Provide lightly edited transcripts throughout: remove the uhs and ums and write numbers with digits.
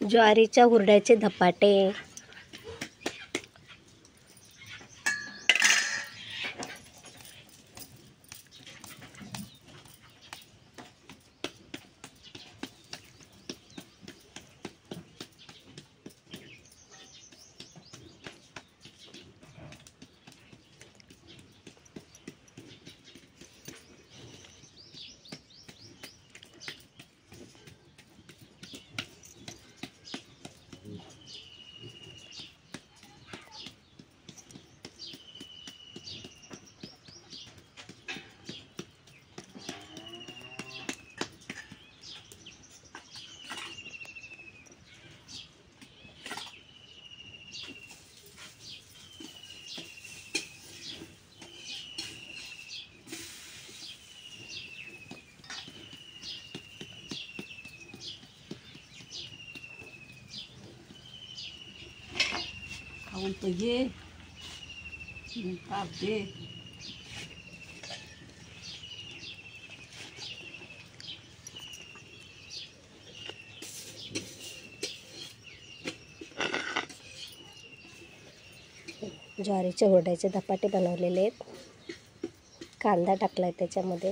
ज्वारीच्या हुरड्याचे धपाटे. खाऊन तर घे, ताप दे. ज्वारीच्या हुरड्याचे धपाटे बनवलेले आहेत. कांदा टाकला आहे त्याच्यामध्ये,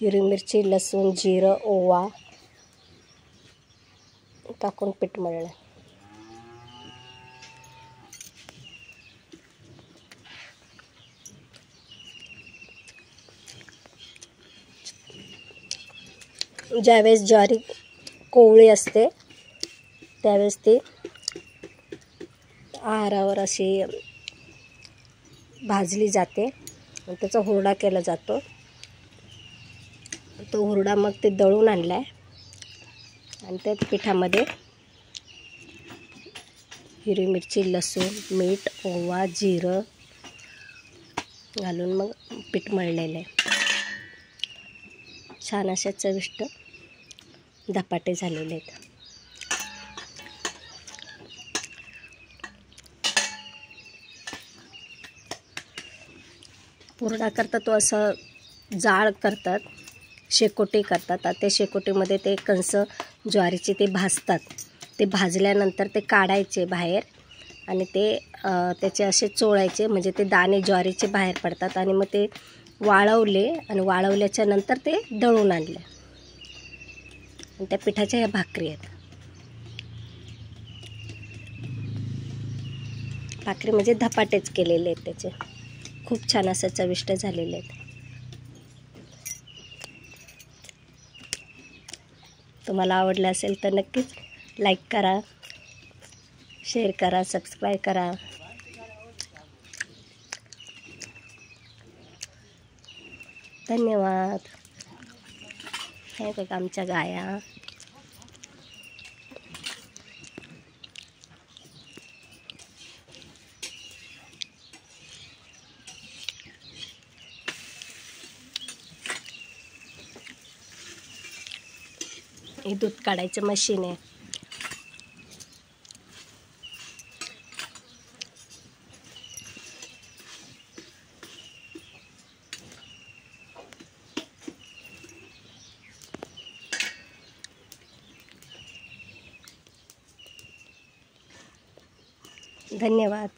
हिरवी मिरची, लसूण, जिरं, ओवा टाकून पीठ मळलं. ज्यावेळेस ज्वारी कोवळी असते त्यावेळेस ती आहारावर अशी भाजली जाते आणि त्याचा हुरडा केला जातो. तो हुरडा मग ते दळून आणला आहे आणि त्या पिठामध्ये हिरवी मिरची, लसूण, मीठ, ओवा, जिरं घालून मग पीठ मळलेलं आहे. छान अशा चविष्ट धपाटे झालेले आहेत. हुरडा करतात तो असं जाळ करतात, शेकोटी करतात. त्या शेकोटीमध्ये ते कणस ज्वारीचे ते भाजतात. ते भाजल्यानंतर ते काढायचे बाहेर आणि ते त्याचे असे चोळायचे, म्हणजे ते दाणे ज्वारीचे बाहेर पडतात. आणि मग ते वाळवले आणि वाळवल्याच्या नंतर ते दळून आणले आणि त्या पिठाच्या ह्या भाकरी आहेत. भाकरी म्हणजे धपाटेच केलेले आहेत त्याचे. खूप छान असं चविष्ट झालेले आहेत. तुम्हाला आवडलं असेल तर नक्कीच लाईक करा, शेअर करा, सबस्क्राईब करा. धन्यवाद. हे बघा आमच्या गाया. हे दूध काढायचं मशीन आहे. धन्यवाद.